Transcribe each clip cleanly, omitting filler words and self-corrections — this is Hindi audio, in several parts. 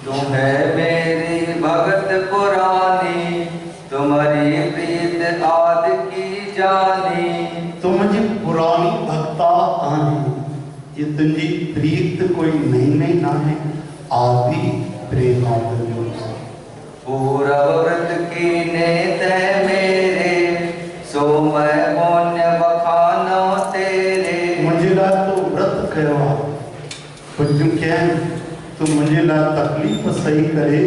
तुम्हें मेरी भगत पुरानी, तुम्हारी प्रीत आद की जानी। तुम जी पुरानी भक्ता आनी, ये तुझी प्रीत कोई नहीं ना है, आदि प्रेम आदि। पूरब व्रत की नेत मेरे, सो मैं पुण्य बखानो तेरे। मुझे ला तो व्रत कयो कुछ क्या तो मुझे ला तकलीफ सही करे,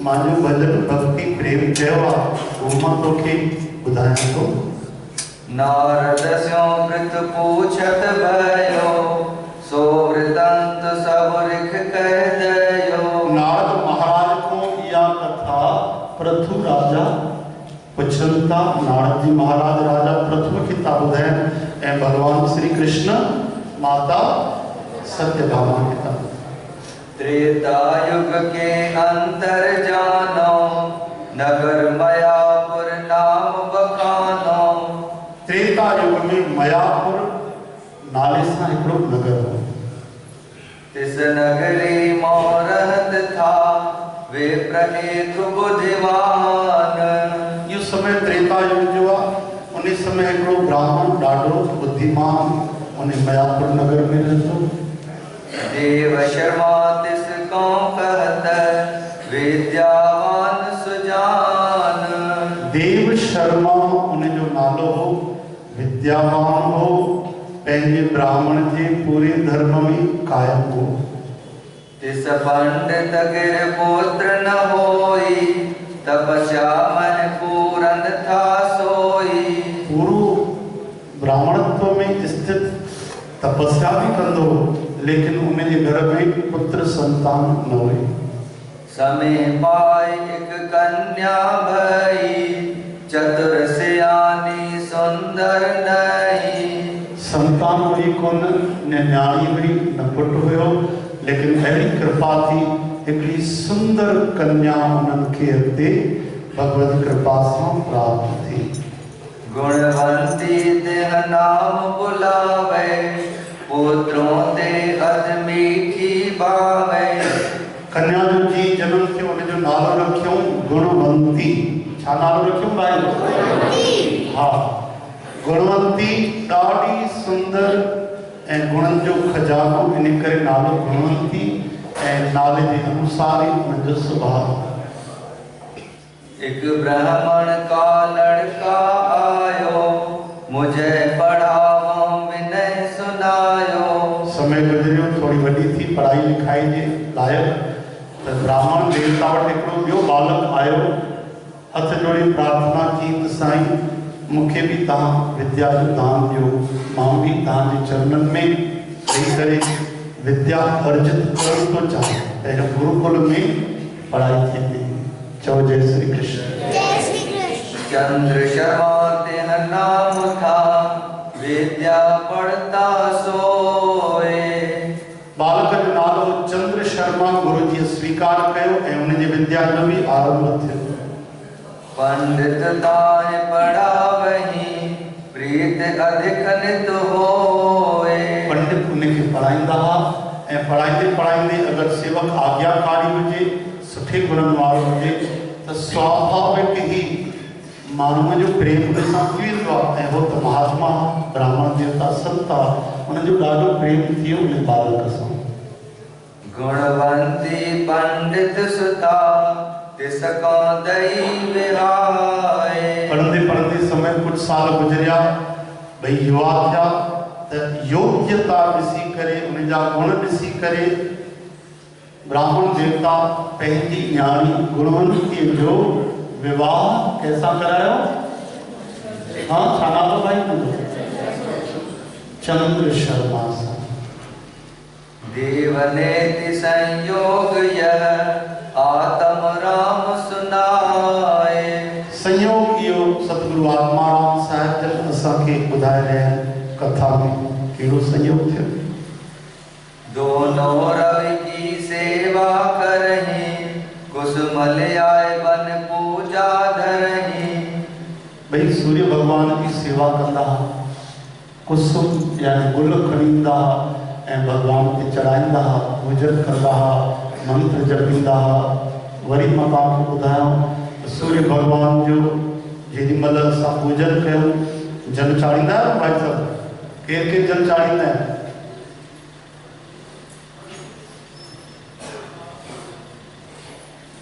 मानो भजन भक्ति प्रेम कयो वो मां तोखे बुधाया तो। नारद स्यो व्रत पूछत भयो, सो वृतांत सब रिख कह दयो। नारद महाराज को यह कथा पृथु राजा पुछंता, नारद जी महाराज राजा पृथु की ताबुद है ए भगवान श्री कृष्ण माता सत्यभामा की ताबुद। त्रेता युग के अंतर जानो, नगर मयापुर नाम बखानो। त्रेता युग में मयापुर नाले से हिकड़ो नगर हो। तिस नगरी मोरहत था, वे प्रनेक बुद्धिमान। यो समय त्रेता युग जो उन्हीं समय हिकड़ो ब्राह्मण ॾाढो बुद्धिमान उन्हें मयापुर नगर में रहतो। देव शर्मा तिसको कहत, विद्यावान सुजान। देव शर्मा उन्हें जो नालो हो विद्यावान हो, पहले ब्राह्मण के पूरे धर्म में कायम हो। तिस पंडित गिर पुत्र न होई, तपस्या मन पूरन था सोई। पूर्व ब्राह्मणत्व में स्थित तपस्या भी कंदो, लेकिन उन्हें घर में पुत्र संतान न हुए। समय पाई एक कन्या भई, चतुर सियानी सुंदर नई। संतान हुई कोन न न्याणी हुई न पुट हुयो, लेकिन अहिड़ी कृपा थी हिकिड़ी सुंदर कन्या उन्हनि खे अॻिते भगवत कृपा सां प्राप्त थी। गुणवंती तिह नाम बुलावे, पुत्रों ते अध मीठी बावे। कन्या जो जी जन्म थियो उन जो नालो रखियो गुणवंती। छा नालो रखियो भाई? हाँ, गुणवंती ॾाढी सुंदर ऐं गुणन जो खजानो, इन करे नालो गुणवंती ऐं नाले जे अनुसार ही उन जो स्वभाव। एक ब्राह्मण का लड़का आयो, मुझे पढ़ावो विनय सुनायो। समय गुजरियो, थोड़ी वॾी थी पढ़ाई लिखाई जे लायक, त ब्राह्मण देवता वटि हिकिड़ो ॿियो बालक आयो, हथ जोड़ी प्रार्थना की त साईं मूंखे बि तव्हां विद्या जो दान ॾियो, मां बि तव्हांजे चरणनि में वेही करे विद्या अर्जित करणु थो चाहियां। पहिरियों गुरुकुल में पढ़ाई थी। चओ जय श्री कृष्ण। चंद्र शर्मा तिह नाम था, विद्या पढ़ता सोए। बालक जो नालो चंद्र शर्मा गुरु जी स्वीकार कयो ऐं उन जी विद्या जो भी आरंभ थियो। पंडित ताए पढ़ावही, प्रीत अधिक नित होए। पंडित उनखे पढ़ाईंदा हुआ ऐं पढ़ाईंदे पढ़ाईंदे अगर सेवक आज्ञाकारी हुजे, सुठे गुणनि वारो हुजे, त स्वाभाविक ही माण्हूअ जो प्रेम उन सां थी वेंदो आहे। ऐं हो त महात्मा ब्राह्मण देवता संत आहे, उनजो ॾाढो प्रेम थियो उन बालक सां। गुणवंती पंडित सुता, तिसको दई विहाए। पढ़ंदे पढ़ंदे समय कुछ साल गुजरिया, भई युवा थिया, त योग्यता ॾिसी करे उन जा गुण ॾिसी करे ब्राह्मण देवता पंहिंजी न्याणी गुणवंती जो विवाह कैसा करायो? हाँ, छा नालो भाई? चंद्र शर्मा सां। देवनेति संयोग यह, आत्म राम सुनाए। संयोग इहो सतगुरु आत्माराम साहिब जन असांखे ॿुधाए रहिया आहिनि कथा में। कहिड़ो संयोग थियो? दोनों रवि की सेवा करही, कुसुमल आए बन पूजा धरही। भई सूर्य भगवान की सेवा कंदा, कुसुम यानी गुल खणींदा ऐं भगवान खे चढ़ाईंदा, पूजन कंदा, मंत्र जपींदा वरी मां तव्हांखे ॿुधायां सूर्य भगवान जो जेॾीमहिल असां पूजन कयूं जल चाढ़ींदा आहियो भाई साहब केरु केरु जल चाढ़ींदा आहिनि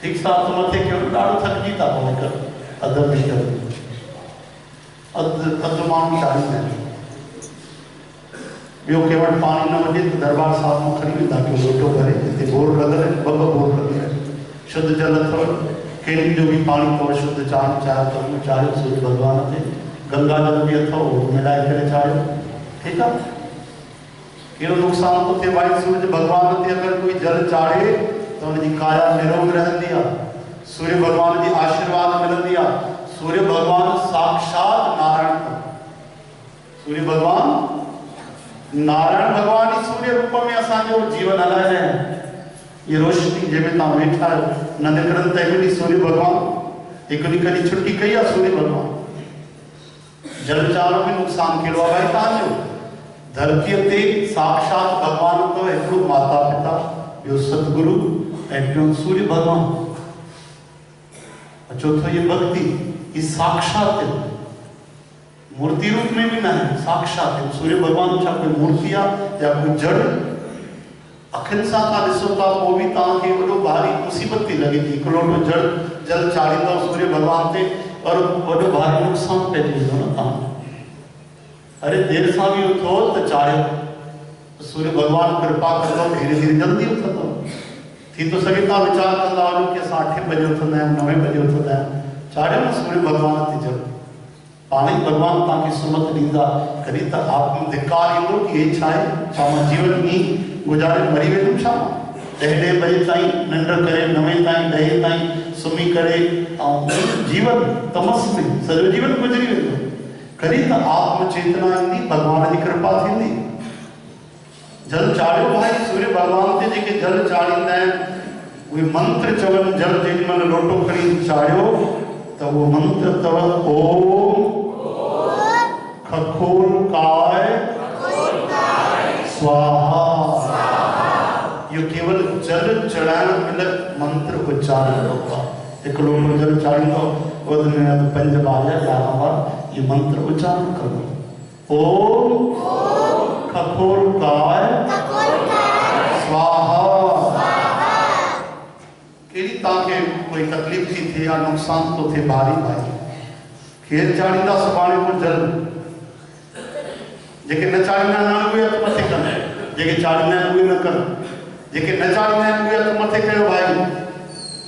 ठीक सां हथ मथे कयो ॾाढो थकिजी था पवनि कर अधु मीटर अधु माण्हू चाढ़ींदा आहिनि ॿियो कंहिं वटि पाणी न वञे त दरबार साहिब मां खणी वेंदा कयो लोटो करे हिते बोर लॻल आहिनि ॿ बोर लॻल आहिनि शुद्ध जल अथव केॾी जो बि पाणी अथव शुद्ध चाढ़णु चाहियो त उहो चाढ़ियो सूर्य भॻवान ते गंगा जल बि अथव उहो मिलाए करे चाढ़ियो ठीकु आहे कहिड़ो नुक़सानु थो थिए भाई सूर्य भॻवान ते अगरि कोई जल चाढ़े त हुनजी काया निरोग रहंदी आहे सूर्य भॻवान जी आशीर्वाद मिलंदी आहे सूर्य भॻवान साक्षात नारायण सूर्य भॻवान नारायण भगवान ही सूर्य रूप में असांजो जीवन हलाए रहे हैं ये रोशनी जंहिंमें तव्हां वेठा आहियो न निकिरनि त हिकिड़ी सूर्य भगवान हिकु ॾींहुं कॾहिं छुटी कई आहे सूर्य भगवान जल चाढ़ण में नुक़सानु कहिड़ो आहे भाई तव्हांजो धरतीअ ते साक्षात भगवान अथव हिकिड़ो माता पिता ॿियो सतगुरु ऐं टियों सूर्य भगवान चौथो ये भक्ति ये साक्षात मूर्ति रूप में भी नहीं साक्षात है सूर्य भगवान छा कोई मूर्ति या कोई जड़ अखिन सां तव्हां ॾिसो था पोइ बि तव्हांखे वॾो भारी मुसीबत थी लॻे थी हिकु लोटो जल चाढ़ींदव सूर्य भगवान ते और वॾो भारी नुक़सानु पइजी वेंदो न तव्हां अरे देरि सां बि उथो त चाढ़ियो सूर्य भगवान कृपा कंदो धीरे धीरे जल्दी उथंदो थी थो सघे तव्हां वीचार कंदा वञो कि असां 8 बजे उथंदा आहियूं 9 बजे उथंदा आहियूं चाढ़ियो न सूर्य भगवान ते जल पाणी भगवान तव्हांखे सुमत ॾींदा कॾहिं त आत्म धिकार ईंदो कि हे छा आहे छा मां जीवन में गुज़ारे मरी वेंदुमि छा 10 बजे ताईं निंड करे 9 ताईं 10 ताईं सुम्ही करे ऐं जीवन तमस में सॼो जीवन गुज़री वेंदो कॾहिं त आत्म चेतना ईंदी भगवान जी कृपा थींदी जल चाढ़ियो भाई सूर्य भगवान ते जेके जल चाढ़ींदा आहिनि उहे मंत्र चवनि जल जेॾीमहिल लोटो खणी चाढ़ियो त उहो मंत्र अथव ओम खखोलकाय स्वाहा इहो केवल जल चढ़ाइण महिल मंत्र उच्चारण कबो आहे हिकु लोटो जल चाढ़ींदो वध में वधि 5 बार या 11 बार इहो मंत्र उच्चारण कबो ओम खखोलकाय स्वाहा कहिड़ी तव्हांखे कोई तकलीफ़ थी थिए या नुक़सानु थो थिए भारी भाई केरु चाढ़ींदा सुभाणे को जल जेके न चाढ़ींदा आहिनि उहे हथ मथे कनि जेके चाढ़ींदा आहिनि उहे न कनि जेके न चाढ़ींदा आहिनि उहे हथ मथे कयो भाई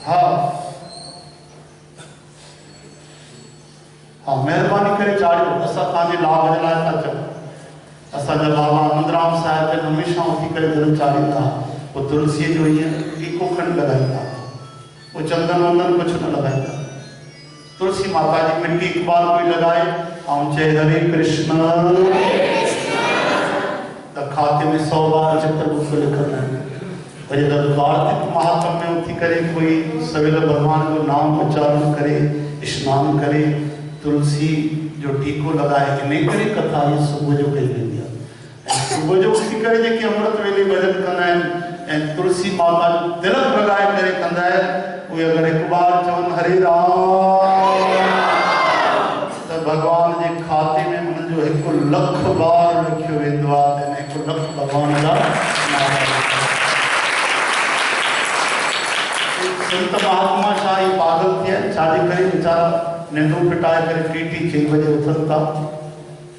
हा हा महिरबानी करे चाढ़ियो असां तव्हांजे लाभ जे लाइ था चऊं असांजा बाबा आनंदराम साहिब जन हमेशह उथी करे जल चाढ़ींदा पोइ तुलसीअ जो ईअं टीको खणी लॻाईंदा वो चंदन वंदन कुछ न लगाएगा तुलसी माता जी मिट्टी एक बार कोई लगाए हम चाहे हरे कृष्ण तो खाते में 100 बार चित्रगुप्त लिखना है और जब कार्तिक महात्म में उठी करे कोई सवेल भगवान को नाम उच्चारण करे स्नान करे तुलसी जो टीको लगाए इन करे कथा ये सुबह जो कही वेंदी आहे सुबह जो उठी करे जेके अमृत वेले भजन कंदा आहिनि तुलसी माता जो तिलक लगाए करे कंदा आहिनि उहे अगरि एक बार चवन हरे राम तो भगवान जे खाते में उन जो 1 लख बार लिखियो वेंदो आहे त 1 लख भगवान जा संत महात्मा छा ये पागल थिया छाजे करे वीचारा निंडू पिटाए करे 3 बजे उथनि था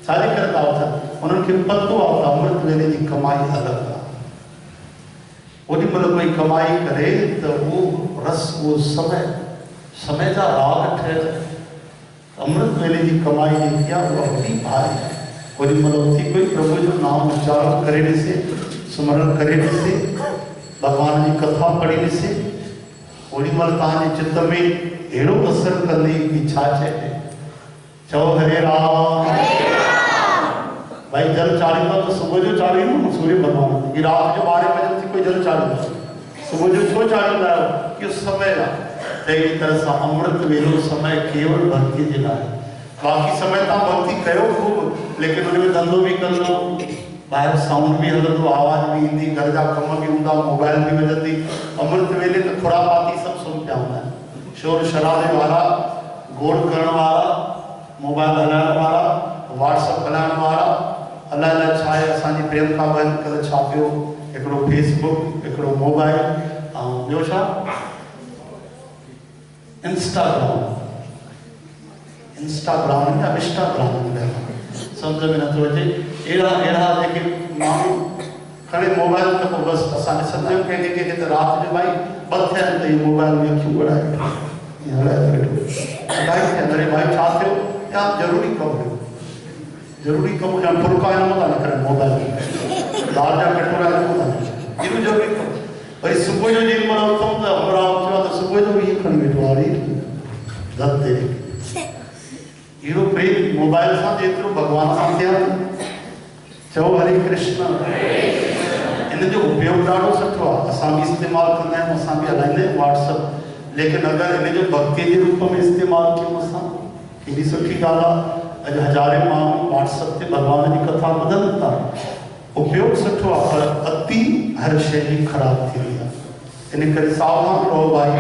छाजे करे था उथनि उन्हनि खे पतो आहे त अमृत वेले जी कमाई अलॻि आहे ओॾी महिल कोई कमाई करे तो वो रस वो समय जा राग ठहियल अमृत वेले जी कमाई जेकी आहे उहा वॾी भारी आहे ओॾी महिल उथी कोई प्रभु जो नाम उच्चारण करे ॾिसे सुमरण करे ॾिसे भगवान जी कथा पढ़ी ॾिसे ओॾी महिल तव्हांजे चित्त में अहिड़ो असर कंदी कि छा चइजे चओ हरे राम भाई जल चाढ़ींदा तो सुबह जो चाढ़ींदो न सूर्य भगवान की रात जो 12 बजे उथी कोई जल चाढ़ींदो सुबह जो छो चाढ़ींदा आहियो कि समय आहे अहिड़ी तरह सां अमृत वेलो समय केवल भक्ति जे लाइ बाक़ी समय तव्हां भक्ति कयो खूब लेकिन उन में धंधो बि कंदो ॿाहिरि साउंड बि हलंदो, आवाज़ बि ईंदी, घर जा कम बि हूंदा, मोबाइल बि वॼंदी। अमृत वेले त खुरापाती सभु सुम्ही पिया हूंदा आहिनि, शोर शराबे वारा, गोड़ करण वारा, मोबाइल हलाइण वारा, व्हाट्सअप हलाइण वारा, अलाए अलाए छा आहे। असांजी प्रियंका बहन कल्ह छा पियो, हिकिड़ो फेसबुक, हिकिड़ो मोबाइल, ऐं ॿियो छा इंस्टाग्राम या इंस्टाग्राम सम्झ में नथो अचे। अहिड़ा जेके माण्हू खणे मोबाइल त पोइ बसि असां ॾिसंदा आहियूं कंहिंखे कंहिंखे त राति जो भाई ॿ थिया आहिनि त इहो मोबाइल में अखियूं ॻड़ाए ईअं हलाए वेठो। अलाए अरे भाई छा थियो, या ज़रूरी कमु हुयो, ज़रूरी कमु या फुल्का न था निकिरनि मोबाइल में, दाल जा कटोरा न था निकिरनि, इहो ज़रूरी कमु। वरी सुबुह जो जेॾी महिल उथूं त अमराव थियो आहे त सुबुह जो बि इहो खणी वेठो आहे धते इहो प्रेम मोबाइल सां जेतिरो भॻवान सां थिया। चओ हरे कृष्ण। इन जो उपयोग ॾाढो सुठो आहे, असां बि इस्तेमालु कंदा आहियूं, असां बि हलाईंदा आहियूं व्हाट्सअप। लेकिन अगरि इन जो भक्ति जे रूप में इस्तेमालु कयूं असां, केॾी सुठी ॻाल्हि आहे। अॼु हज़ारे माण्हू व्हाट्सअप ते भॻवान जी कथा ॿुधनि था, उपयोग सुठो आहे, पर अति हर शइ जी ख़राबु थींदी आहे। इन करे सावधान रहो भाई,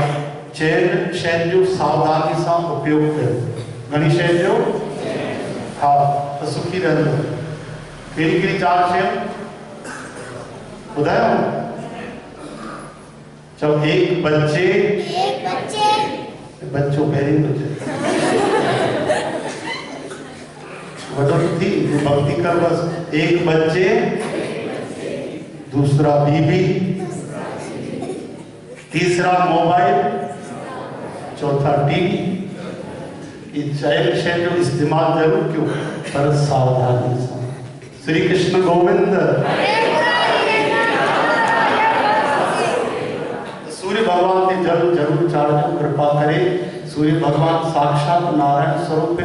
चइनि शयुनि जो सावधानी सां उपयोग कयो। घणी शइ जो हा त सुखी रहंदो। कहिड़ी कहिड़ी 4 शयूं ॿुधायो? चओ एक बच्चे बच्चो पहिरीं तो वॾो थी भक्ति कर बस। एक बच्चे, दूसरा बीबी, तीसरा मोबाइल, चौथा टीवी। ये 4 शय जो इस्तेमाल जरूर क्यों, पर सावधानी से। श्री कृष्ण गोविंद। सूर्य भगवान के जल जरूर चाढ़ो, कृपा करे। सूर्य भगवान साक्षात नारायण स्वरूप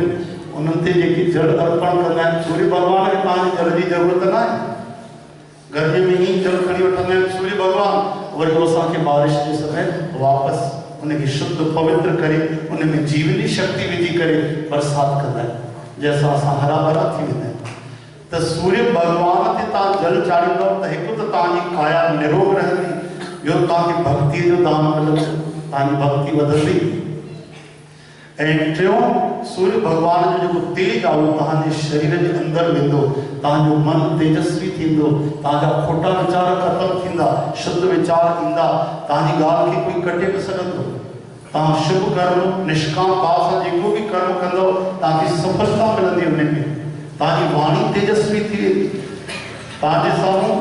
उन्हनि जेकी जल अर्पण कंदा आहिनि। सूर्य भगवान खे तव्हांजी जल जी ज़रूरत न आहे, गर्मी में ही जल खणी वठंदा आहिनि सूर्य भगवान। वरी असांखे बारिश जे समय वापसि उनखे शुद्ध पवित्र करे, उनमें जीवनी शक्ति विझी करे बरसात कंदा आहिनि, जंहिंसां असां हरा भरा थी वेंदा आहियूं। त सूर्य भगवान ते तव्हां जल चाढ़ींदव त हिकु त तव्हांजी काया निरोग रहंदी, ॿियो तव्हांखे भक्ति जो दान मिलंदो, तव्हांजी भक्ति वधंदी। ऐं टियों, सूर्य भगवान जो जेको तेज आहे उहो तव्हांजे शरीर जे अंदरि वेंदो, तव्हांजो मन तेजस्वी थींदो, तव्हांजा खोटा वीचार ख़तमु थींदा, शुद्ध वीचार ईंदा, तव्हांजी ॻाल्हि खे कोई कटे न सघंदो। तव्हां शुभ कर्म निष्काम भाव सां जेको बि कर्म कंदव तव्हांखे सफलता मिलंदी, उनमें तव्हांजी वाणी तेजस्वी थी वेंदी। तव्हांजे साम्हूं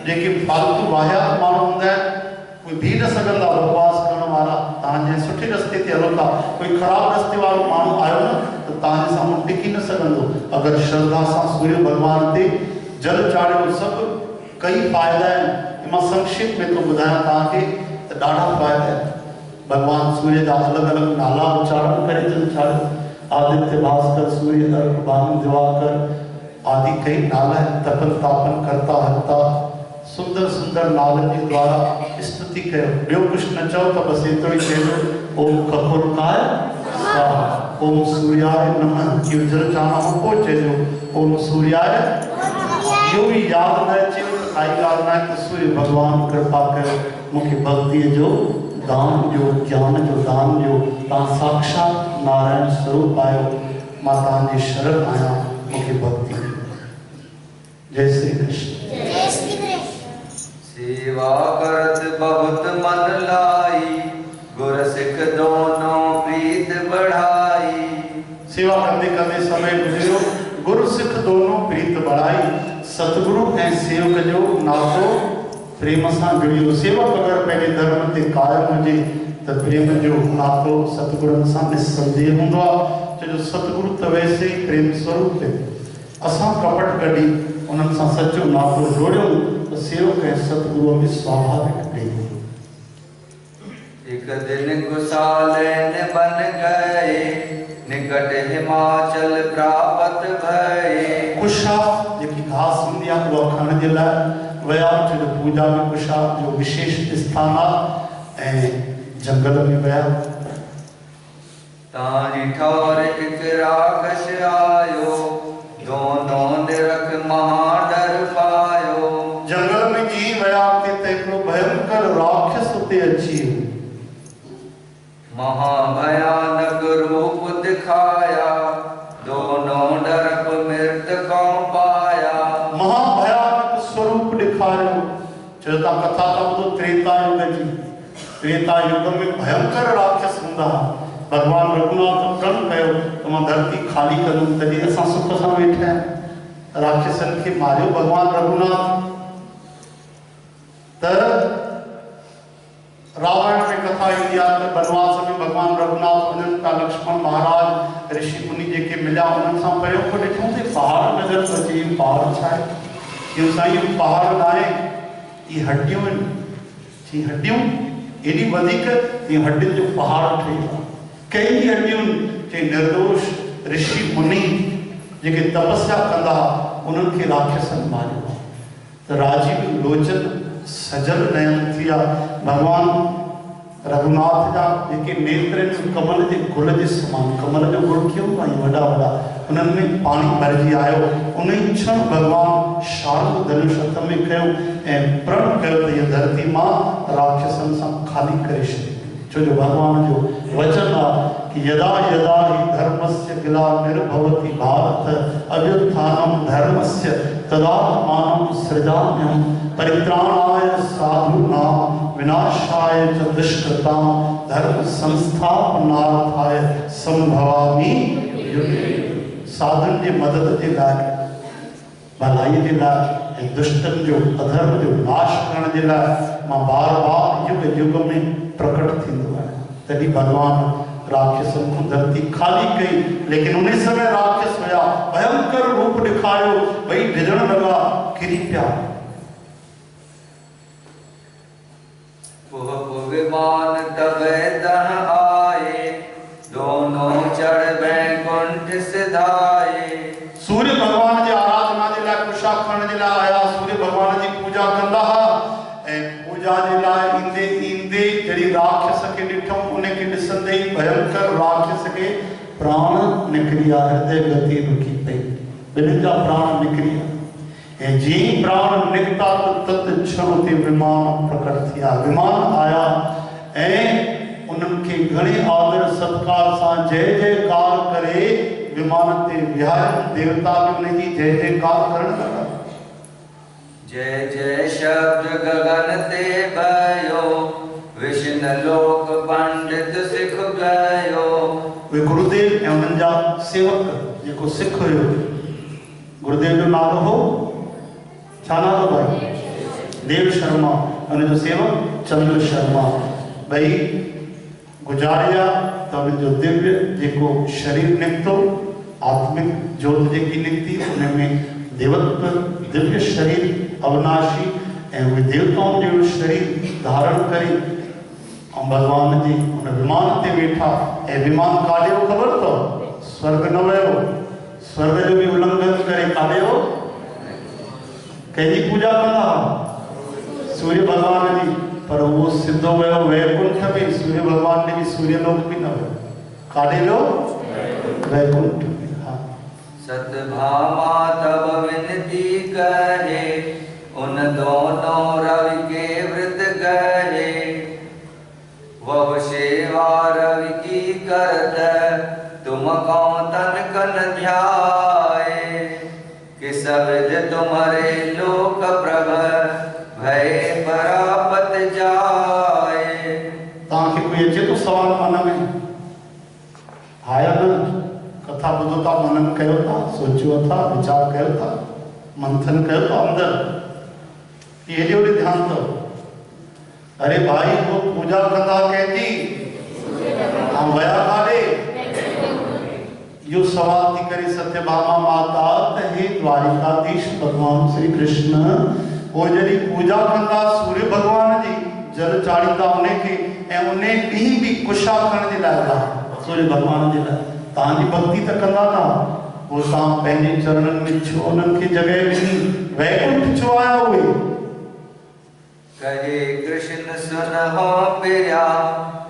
जेके फालतू वाहियात माण्हू हूंदा आहिनि, कोई बीह न सघंदा बकवास करण वारा। तव्हांजे सुठे रस्ते ते हलो था, कोई ख़राबु रस्ते वारो माण्हू आयो न त तव्हांजे साम्हूं टिकी न सघंदो। अगरि श्रद्धा सां सूर्य भगवान ते जल चाढ़ियो, सभु कई फ़ाइदा आहिनि। मां संक्षेप में थो ॿुधायां तव्हांखे त ॾाढा फ़ाइदा आहिनि। भगवान सूर्य जा अलॻि अलॻि नाला उच्चारण करे जल चाढ़ियो। आदित्य, भास्कर, सूर्य, अर्क, भानु, दिवाकर आदि कई नाला आहिनि। तपन, तापन, कर्ता, हर्ता, सुंदर सुंदर नालनि जे द्वारा स्तुति कयो। ॿियो कुझु न चओ त बसि एतिरो ई चइजो, ओम कपूरकाय स्वाहा, ओम सूर्याय नमः। इहो जल चाढ़ण खां पोइ चइजो ओम सूर्याय। इहो बि यादि न अचे त काई ॻाल्हि न आहे त सूर्य भॻवान कृपा कयो, मूंखे भक्तीअ जो दान ॾियो, ज्ञान जो दान ॾियो। तव्हां साक्षात नारायण स्वरूप आहियो, मां तव्हांजी शरण आहियां, मूंखे भक्ति ॾियो। जय श्री कृष्ण। सेवा करत बहुत मन लाई, गुर सिख दोनों प्रीत बढ़ाई। सेवा करते करते समय गुजरियो, गुरु सिख दोनों प्रीत बढ़ाई। सतगुरु ऐं सेवक जो नातो प्रेम सां जुड़ियो। सेवक अगरि पंहिंजे धर्म ते कायम हुजे त प्रेम जो नातो सतगुरुनि सां निस्संदेह हूंदो आहे। छो जो सतगुरु त वैसे ई प्रेम स्वरूप है। असां कपट कढी उन्हनि सां सचो नातो जोड़ियो त सेवक ऐं सतगुरुअ में स्वाभाविक प्रेम। एक दिन कुशालन बन गए, निकट हिमाचल प्राप्त भये। कुशा जेकी घास हूंदी आहे उहा खाइण जे लाइ विया, छो जो पूजा में कुशा जो विशेष स्थान आहे, ऐं जंगल में विया। तारी ठौर हिकु राक्षस आयो, दोनों निरख महाडर पायो। जंगल में जी वया के तेको भयंकर राक्षस उते अची महाभयानक रूप दिखाया, दोनों डरप मृतकों पाया। महाभयानक स्वरूप दिखायो। चौथा कथा तब तो त्रेता युग जी। त्रेता युग में भयंकर राक्षस हुंदा। भगवान रघुनाथ प्रण कयो तुम धरती खाली करूं तदी असां सुख सां वेठा आहियूं। राक्षसन खे मारियो भगवान रघुनाथ। त रावण में कथा ईंदी आहे त बनवास में भगवान रघुनाथ उन्हनि का लक्ष्मण महाराज ऋषि मुनि जेके मिलिया उन्हनि सां पहिरियों को ॾिठो त पहाड़ नज़र थो अचे। पहाड़ छा आहे? इहो साईं पहाड़ न आहे, ये हड्डियूं आहिनि। जी हड्डियूं एॾी वधीक तीअं हड्डियुनि जो पहाड़ ठही आहे। कई हड्डियूं जे निर्दोष ऋषि मुनि जेके तपस्या कंदा उन्हनि खे राक्षसनि मारियो। त राजीव लोचन सजल नयन थी विया। भगवान रघुनाथ जा जेके नेत्र आहिनि कमल जे गुल जे समान। कमल जो गुल कीअं हूंदो आहे वॾा वॾा, उन्हनि में पाणी भरिजी आयो। उन ई क्षण भगवान शार्दूल धनुष हथ में खयो ऐं प्रण कयो त हीअ धरती मां राक्षसनि सां ख़ाली करे छॾे। छो जो भगवान जो वचन आहे कि यदा यदा हि धर्मस्य ग्लानिर्भवति भारत अभ्युत्थानं धर्मस्य तदात्मानं सृजाम्यहं परित्राणाय साधूनां विनाशाय च दुष्कृतां धर्म संस्थापनार्थाय संभवामि युगे। साधन जी मदद जे लाइ, भलाई जे लाइ ऐं दुष्टनि जो अधर्म जो नाश करण जे लाइ मां बार बार युग युग में प्रकट थींदो आहे। तॾहिं भगवान राक्षसनि को धरती खाली कई। लेकिन उन समय राक्षस हुया भयंकर रूप दिखायो, भई ढिजण लगा, किरी पिया। विमान तबे तन आए, दोनों चढ़ बैकुंठ सिधाए। सूर्य भगवान जी आराधना जे लाइ कुशा खणण जे लाइ आया। सूर्य भगवान जी पूजा कंदा हुआ ऐं पूजा जे लाइ ईंदे ईंदे जॾहिं राक्षस खे ॾिठऊं उनखे ॾिसंदे ई भयंकर राक्षस खे प्राण निकिरी विया। हृदय गति रुकी पई, ॿिन्हिनि जा प्राण निकिरी विया। ऐं जीअं प्राण निकिता त तत क्षण ते विमान प्रकट थी विया। विमान आया ऐं उन्हनि खे घणे आदर सत्कार सां जय जयकार करे विमान ते विहारियो। देवता बि उन जी जय जयकार करण लगा। जय जय शब्द गगन ते भयो, विष्णु लोक पंडित सिख गयो। वे गुरुदेव ऐं उन्हनि जा सेवक जेको सिख हुयो, गुरुदेव जो नालो हो छा नालो भाई? देव शर्मा। उनजो सेवक चंद्र शर्मा। भई गुजारिया त उनजो दिव्य जेको शरीर निकितो, आत्मिक ज्योत जेकी निकिती उनमें देवत्व दिव्य शरीर अविनाशी ऐं उहे देवताउनि जो शरीर धारण करे ऐं भगवान जी उन विमान ते वेठा। ऐं विमान काॾे हो ख़बर अथव? स्वर्ग न वियो, स्वर्ग जो बि उल्लंघन करे काॾे हो? कंहिंजी पूजा कंदा हुआ? सूर्य भगवान जी। पर वो सिद्धो वियो वैकुंठ में। सूर्य भगवान ने भी सूर्यलोक भी न वियो। काॾे वियो? वैकुंठ में। हाँ। सतभामा तब विनती करे, उन दोनों रवि के व्रत गए। वह सेवा रवि की करत, तुम कौन तन कन ध्याए। कि सविध तुम्हारे लोक प्रभ, भय परापत जाए। तव्हांखे कोई अचे तो सवाल मन में? आया न? कथा ॿुधो था, मनन कयो था, सोचियो था, विचार कयो था, मंथन कयो था अंदर? हेॾे होॾे ध्यानु अथव? अरे भाई वो पूजा कंदा कंहिंजी? ऐं विया काॾे? इहो सवाल थी करे सत्यभामा माता त हे द्वारिकाधीश भगवान श्री कृष्ण वो जॾहिं पूजा कंदा सूर्य भगवान जी, जल चाढ़ींदा उनखे ऐं उन ॾींहुं बि कुशा खणण जे लाइ था सूर्य भगवान जे लाइ। तव्हांजी भक्ति त कंदा था, पोइ तव्हां पंहिंजे चरणनि में छो उन्हनि खे जॻह ॾिनी? वैकुंठ छो आया उहे? कहे कृष्ण सुन हो प्रिया,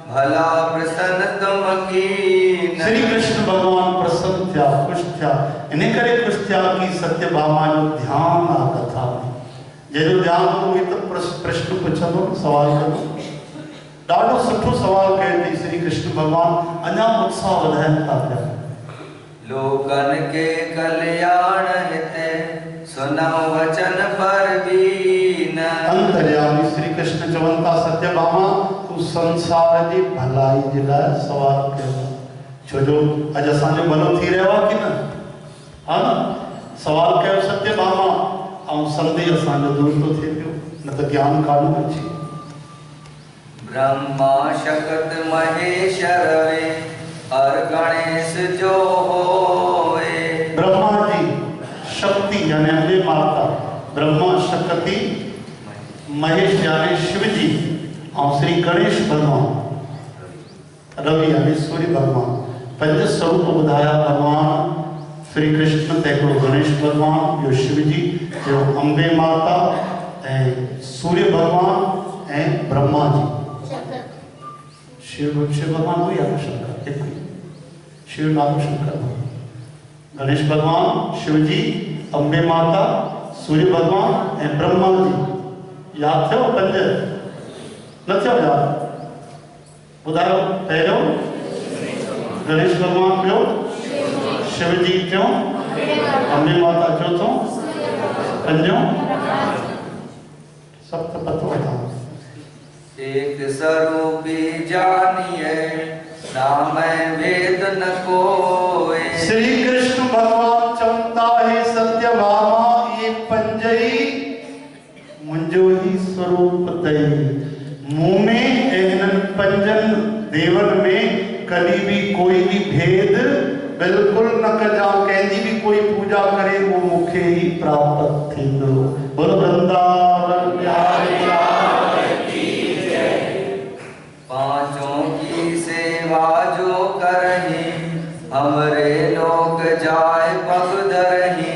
भला प्रसन्न तुम कीन। श्री कृष्ण भगवान प्रसन्न थिया, खुश थिया इन करे कुछ थिया की सत्यभामा जो ध्यान आ कथा में जैसे ध्यान तो वही तो प्रश्न पुछंदो सवाल कंदो ॾाढो सुठो सवाल कयो थी श्री कृष्ण भगवान अञा उत्साह वधाइनि था पिया लोकन के कल्याण हिते सुनो वचन परवीन अंतर्यामी श्री कृष्ण चवनि था सत्यभामा तू संसार जी भलाई जे लाइ सवाल कयो छो जो अॼु असांजो भलो थी रहियो आहे की न हा न सवाल कयो सत्यभामा ऐं संदेह असांजो दूर थो थिए पियो न त ज्ञान कान अचे ब्रह्मा शक्त महेश्वर वे और गणेश जो होए ब्रह्मा जी शक्ति यानी अम्बे माता ब्रह्मा शक्ति महेश यानी शिव जी और श्री गणेश भगवान रवि यानी सूर्य भगवान पंज स्वरूप ॿुधाया भगवान श्री कृष्ण तैको गणेश भगवान यो शिव जी जो अम्बे माता सूर्य भगवान ए ब्रह्मा जी शिव भगवान हुई है शंकर एक शिव नाम शंकर गणेश भगवान शिव जी अम्बे माता सूर्य भगवान ए ब्रह्मा जी याद थे पंज न थे याद ॿुधायो पहिरियों गणेश भगवान पियो शिव जी क्यों अम्बे माता चौथों पंजों सप्त पतो था एक स्वरूपी जानिए नाम वेद न कोए श्री कृष्ण भगवान चवंदा है सत्यभामा ये पंजई मुंजो ही स्वरूप तई मुंह में इन्हनि पंजन देवन में कभी भी कोई भी भेद बिल्कुल न कजा कहंदी भी कोई पूजा करे वो मुखे ही प्राप्त थींदो बोलो वृंदावन बिहारी पांचों की सेवा जो करही हमरे लोक जाए पग धरही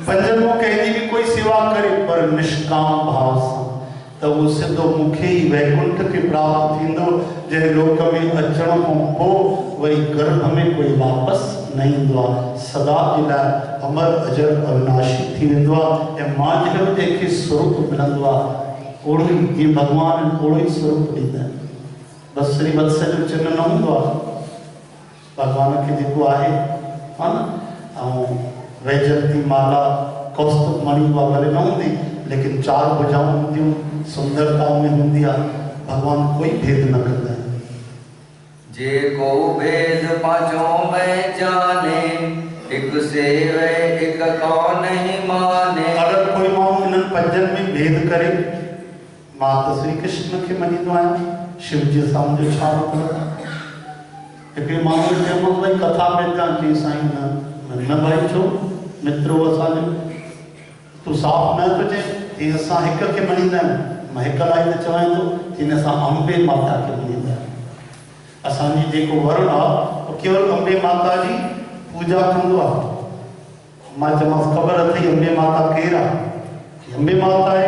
पंजन को कहती भी कोई सेवा करे पर निष्काम भाव से तो वो सिद्धो मुखे ही वैकुंठ के प्राप्त थींदो जे लोक में अचण खां पोइ वही गर्भ में कोई वापस नहीं इंदो सदा जे लाइ अमर अजर अविनाशी थी वेंदो आहे ऐं मां जहिड़ो जंहिंखे स्वरूप मिलंदो आहे ओड़ो ई जीअं भॻवान ओड़ो ई स्वरूप ॾींदा आहिनि बस श्री वत्स जो चिन्ह न हूंदो आहे भगवान के जेको आहे हा न ऐं वैजयंती माला कौस्तुभ मणि उहा भले न हूंदी लेकिन चार भुजाऊं हूंदियूं सुंदरता में हूंदी आहे भगवान कोई भेद न कंदा आहिनि जे को भेद पांचों में जाने एक सेवे एक को नहीं माने अगर कोई माण्हू इन्हनि पंजनि में भेद करे मां त श्री कृष्ण खे मञींदो आहियां शिव जी सां मुंहिंजो छा मतिलबु हिकिड़े माण्हू चयोमांसि भई कथा में तव्हां चई साईं न भाई छो मित्रो असांजो तूं साफ़ न थो चए तीअं असां हिक खे मञींदा आहियूं मां हिक लाइ त चवां थो तीअं असां अम्बे माता खे मञींदा आहियूं असांजी जेको वर्ण आहे उहो केवल अम्बे माता जी पूजा कंदो आहे मां चयोमांसि ख़बर अथई अम्बे माता केरु आहे अम्बे माता आहे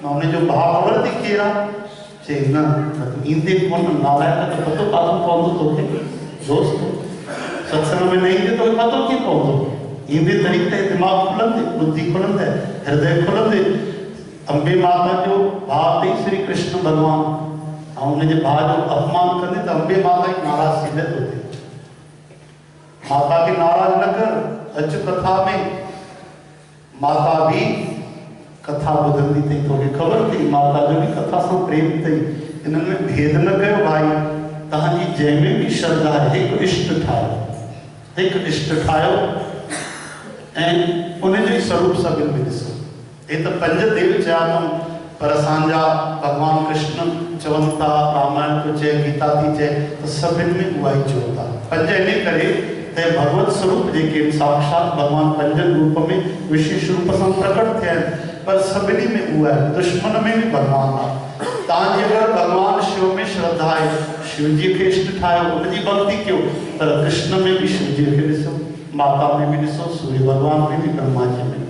मां हुनजो भाउ ख़बर अथई केरु आहे चई न ईंदे कोन नालायक त पतो काथो पवंदो तोखे दोस्त सत्संग में न ईंदे तोखे पतो कीअं पवंदो ईंदे तरीक़े दिमाग़ खुलंदे बुद्धि खुलंदे हृदय खुलंदे अम्बे माता जो भाउ अथई श्री कृष्ण भगवान ऐं हुनजे भाउ जो अपमान कंदे त अम्बे माता जी नाराज़ थींदे थो थिए माता खे नाराज़ न कर अच कथा में माता भी कथा ॿुधंदी अथई तोखे ख़बर अथई माता जो भी कथा सां प्रेम अथई इन्हनि में भेद न कयो भाई तव्हांजी जंहिंमें भी श्रद्धा आहे हिकु इष्ट ठाहियो ऐं उनजो ई स्वरूप सभिनि में ॾिसो हे त पंज देव चया अथऊं पर असांजा भॻवान कृष्ण चवनि था रामायण थो चए गीता थी चए त सभिनि में उहा ई चवनि था पंज इन करे त भगवत स्वरूप जेके साक्षात भगवान पंजनि रूप में विशेष रूप सां प्रकट थिया आहिनि पर सभिनी में उहा आहे दुश्मन में भी भगवान आहे तव्हांजी अगरि भगवान शिव में श्रद्धा आहे शिव जी के इष्ट ठाहियो उनजी भक्ति कयो पर कृष्ण में भी शिव जी खे ॾिसो माता में भी ॾिसो सूर्य भगवान में भी ब्रह्मा जी में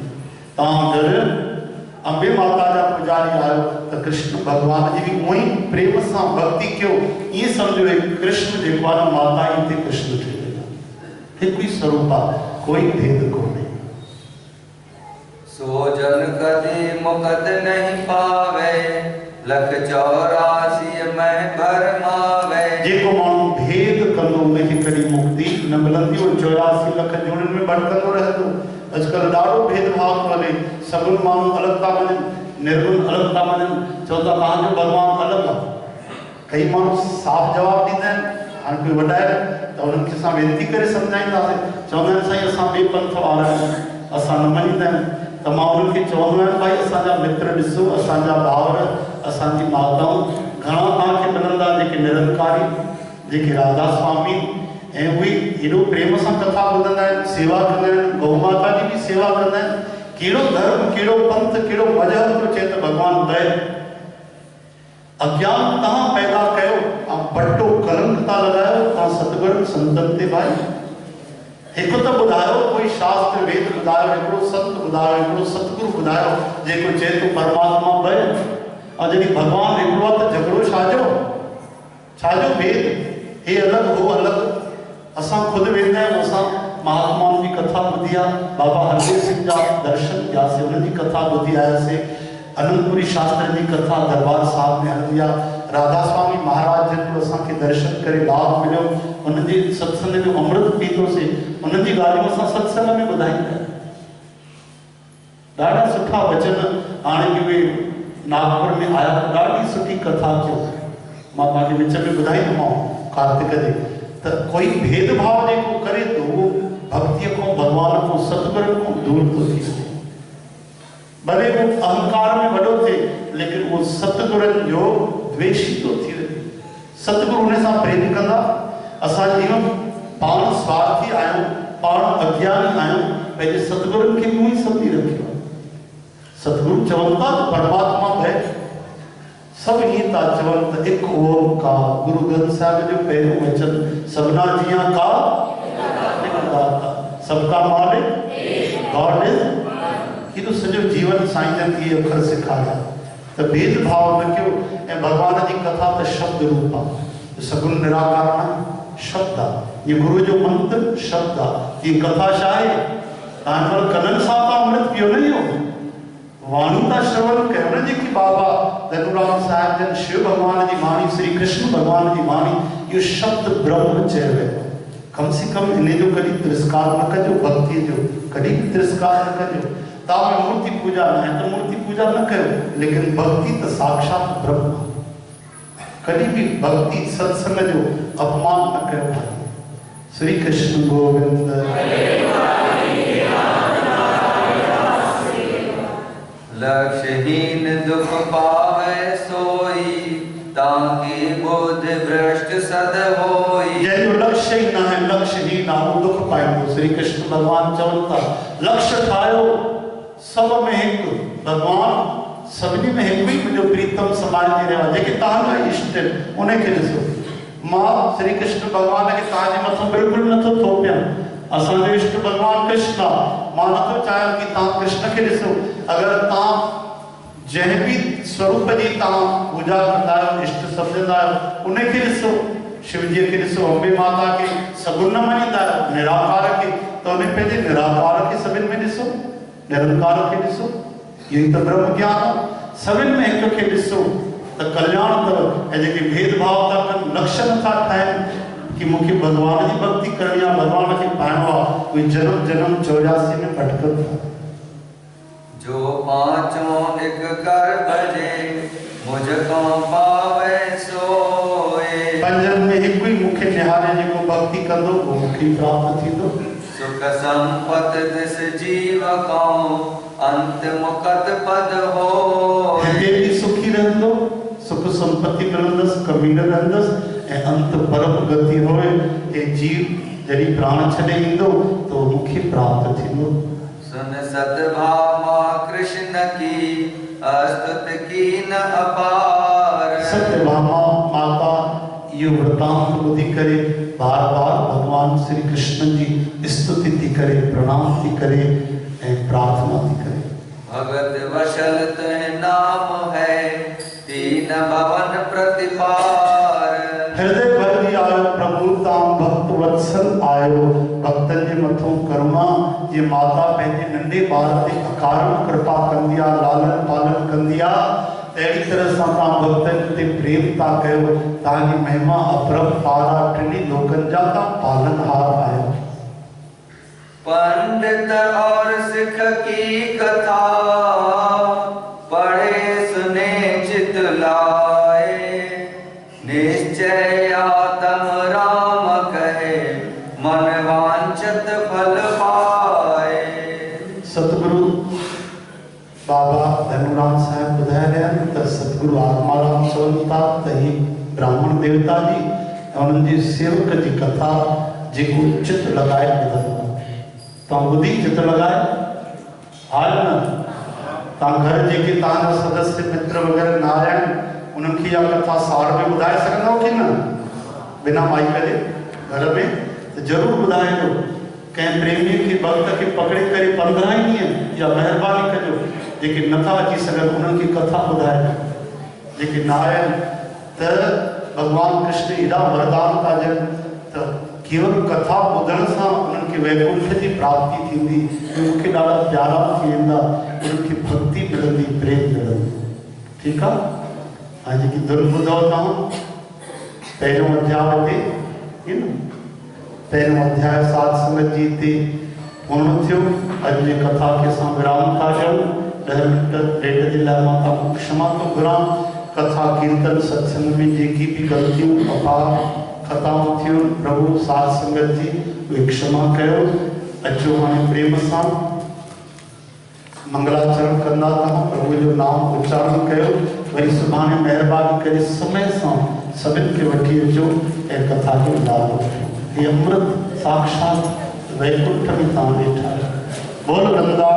तव्हां अगरि अम्बे माता जा पुजारी आहियो त कृष्ण भगवान जी भी उहो ई प्रेम सां भक्ति कयो ईअं सम्झो कृष्ण जेको आहे न माता ई हिते कृष्ण ठही वेंदा हिकु ई स्वरूप आहे कोई भेद कोन्हे कदी मुकत नहीं पावे, लख 84 में भरमावे। जेको माण्हू भेद कंदो उनखे कॾहिं मुक्ति न मिलंदी, उहो 84 लख जूणनि में भटकंदो रहंदो। अॼुकल्ह ॾाढो भेदभाव थो हले, सभु माण्हू अलॻि था वञनि, निर्गुण अलॻि था वञनि, चवनि था तव्हांजो भॻवानु अलॻि आहे। कई माण्हू साफ़ जवाबु ॾींदा आहिनि, हाणे कोई वॾा आहिनि त उन्हनि खे असां वेनती करे सम्झाईंदासीं, चवंदा आहिनि साईं असां ॿिए पंथ वारा आहियूं, असां न मञींदा आहियूं। त मां उन्हनि खे चवंदो आहियां भाई असांजा मित्र ॾिसो, असांजा भाउर, असांजी माताऊं घणा तव्हांखे मिलंदा जेके निरंकारी, जेके राधा स्वामी ऐं उहे एॾो प्रेम सां कथा ॿुधंदा आहिनि, सेवा कंदा आहिनि, गौ माता जी बि सेवा कंदा आहिनि। कहिड़ो धर्म, कहिड़ो पंथ, कहिड़ो मज़हब थो चए त भॻवानु दया। अज्ञान तव्हां पैदा कयो ऐं बट्टो कलंक था लॻायो तव्हां सतगुरु संतनि ते भाई। हिकु त ॿुधायो, कोई शास्त्र वेद ॿुधायो, हिकिड़ो संत ॿुधायो, हिकिड़ो सतगुरु ॿुधायो जेको चए थो परमात्मा भय। ऐं जॾहिं भॻवानु हिकिड़ो आहे त झगड़ो छाजो भेद, हे अलॻि हो अलॻि। असां ख़ुदि वेंदा आहियूं, असां महात्माउनि जी कथा ॿुधी आहे, बाबा हरदेव सिंह जा दर्शन कयासीं, उन्हनि जी कथा ॿुधी आयासीं। अनंतपुरी शास्त्र जी कथा दरबार साहिब में हलंदी आहे। राधा स्वामी महाराज जन जो असांखे दर्शन करे लाभ मिलियो, उनजे सत्संग जो अमृत पीतोसीं, उन्हनि जी ॻाल्हियूं असां सत्संग में ॿुधाईंदा आहियूं। ॾाढा सुठा वचन, हाणे बि उहे नागपुर में आया, ॾाढी सुठी कथा कयो। मां तव्हांखे विच में ॿुधाईंदोमांव कार्तिक जे, त कोई भेदभाव जेको करे थो उहो भक्तीअ खां, भॻवान खां, सतगुरु खां दूर थो थी वञे। भले वो अहंकार में वॾो थिए, लेकिन वो सतगुरनि जो द्वेषी थो थी वञे। सतगुरु उन सां प्रेम कंदा। असां जीवन पाण स्वार्थी आहियूं, पाण अज्ञानी आहियूं, पंहिंजे सतगुरुनि खे मूं ई सम्झी रखियो आहे। सतगुरु चवनि था त परमात्मा है, सभु ईअं था चवनि त हिकु ओंकार। गुरु ग्रंथ साहिब जो पहिरियों वचन, सभना जिया का सबका मालिक गॉड इज। हेॾो सॼो जीवन साईं जन खे अखर सेखारिया त भेदभाव न कयो। ऐं भॻवान जी कथा त शब्द रूप आहे, सगुण निराकार न शब्द आहे। ये गुरु जो मंत्र शब्द आहे। ये कथा छा आहे? तव्हां कननि सां था अमृत पियो न, इहो वाणी था श्रवण कयो न, जेकी बाबा धनुराम साहिब जन शिव भॻवान जी वाणी, श्री कृष्ण भॻवान जी वाणी, इहो शब्द ब्रह्म चयो वियो। कम से कम इन जो कॾहिं तिरस्कार न कजो, भक्ति जो कॾहिं बि तिरस्कार न कजो। तव्हां मूर्ति पूजा न आहे त मूर्ति पूजा न कयो, लेकिन भक्ति त साक्षात ब्रह्म। कॾहिं भी भक्ति सत्संग जो अपमान न कयो। श्री कृष्ण गोविंद। लक्ष्यहीन दुख पावे सोई, ताकि बुध भ्रष्ट सद होई। जंहिंजो लक्ष्य ही न है, लक्ष्यहीन आहे, वो दुख पाईंदो। श्री कृष्ण भगवान चवनि था, लक्ष्य ठाहियो सब में हिकु, भगवान सभिनी में हिकु ई मुंहिंजो प्रीतम समाइजी रहियो आहे। जेके तव्हांजा इष्ट आहिनि उनखे ॾिसो। मां श्री कृष्ण भगवान खे तव्हांजे मथां बिल्कुलु नथो थोपियां। असांजो इष्ट भगवान कृष्ण आहे। मां नथो चाहियां कि तव्हां कृष्ण खे ॾिसो। अगरि तव्हां जंहिं बि स्वरूप जी तव्हां पूजा कंदा आहियो, इष्ट सम्झंदा आहियो, उनखे ॾिसो। शिवजीअ खे ॾिसो, अम्बे माता खे सगुण न मञींदा आहियो, निराकार खे, त उन पंहिंजे निराकार खे सभिनि में ॾिसो, निरंकार खे ॾिसो। इहो ई त ब्रह्म ज्ञान आहे। सभिनि में हिक खे ॾिसो त कल्याण अथव। ऐं जेके भेदभाव था कनि, लक्ष्य नथा ठाहिनि कि मूंखे भॻवान जी भक्ति करणी आहे, भॻवान खे पाइणो आहे, उहे जन्म जन्म 84 में भटकनि था। जो पांचों एक कर भजे, मुझको पावे सोए। पंजनि में हिकु ई मूंखे निहारे, जेको भक्ति कंदो उहो मूंखे प्राप्त थींदो। सुख संपत दिस जीव को, अंत मुकत पद हो। हिते बि सुखी रहंदो, सुख संपत्ति मिलंदसि, कमी न रहंदसि, ऐं अंत परम गति होए। हे जीव जॾहिं प्राण छॾे ईंदो तो मूंखे प्राप्त थींदो। सुन सतभामा कृष्ण की, अस्तुत की न अपार। सत्यभामा माता इहो वृतांत ॿुधी करे बार बार भगवान श्री कृष्ण जी स्तुति थी करे, प्रणाम थी करे ऐं प्रार्थना थी करे। भगत वशल तुह नाम है, तीन भवन प्रतिपार। हृदय भरी आयो प्रभु ताम भक्त वत्सल आयो। भक्तन जे मथों करुणा, ये माता पंहिंजे नंढे ॿार ते सत्कार कृपा कंदिया लालन पालन कंदिया अहिड़ी तरह सां तव्हां भक्तनि ते प्रेम था कयो तव्हांजी महिमा अपरंपार आहे टिनी लोकनि जा तव्हां पालनहार आहियो। पंडित और सिख की कथा पढ़े सुने चित लाए, निश्चय आत्म राम कहे मन वांछित फल पाए। सतगुरु बाबा धनुराम साहब ॿुधाए रहिया आहिनि त सतगुरु आत्माराम चवनि था त ही ब्राह्मण देवता जी ऐं उन्हनि जी सेवक जी कथा जेको चित लॻाए ॿुधंदो तव्हां ॿुधी चित लॻाए आहियो न। तव्हां घर जेके तव्हांजा सदस्य मित्र वग़ैरह न आया आहिनि उन्हनि खे इहा कथा सार में ॿुधाए सघंदव की न बिना माइक जे घर में त ज़रूरु ॿुधाइजो। कंहिं प्रेमीअ खे भक्त खे पकड़े करे 15 ॾींहं या महिरबानी कजो जेके नथा अची सघनि उन्हनि खे कथा ॿुधाइजो। जेके न आया आहिनि त भॻवान कृष्ण एॾा वरदान था ॾियनि त केवल कथा ॿुधण सां उन्हनि खे वैकुंठ जी प्राप्ति थींदी, मूंखे ॾाढा प्यारा थी वेंदा, उन्हनि खे भक्ति मिलंदी, प्रेम मिलंदी। ठीकु आहे। ऐं जेकी धुन ॿुधो तव्हां पहिरियों अध्याय ते पहिरियों अध्याय साध संगत जी ते पूर्ण थियो। अॼु जी कथा खे असां विराम था ॾियूं। 10 मिंट लेट जे लाइ मां तव्हां क्षमा थो घुरां। कथा कीर्तन सत्संग में जेकी बि ग़लतियूं अपार खताऊं थियूं प्रभु साध संगत जी उहे क्षमा कयो। अचो हाणे प्रेम सां मंगलाचरण कंदा तव्हां प्रभु जो नाम उच्चारण कयो। वरी सुभाणे महिरबानी करे समय सां सभिनि खे वठी अचो ऐं कथा खे लाभ वठो। ये अमृत साक्षात वैकुंठ में तव्हां वेठा। बोल गंगा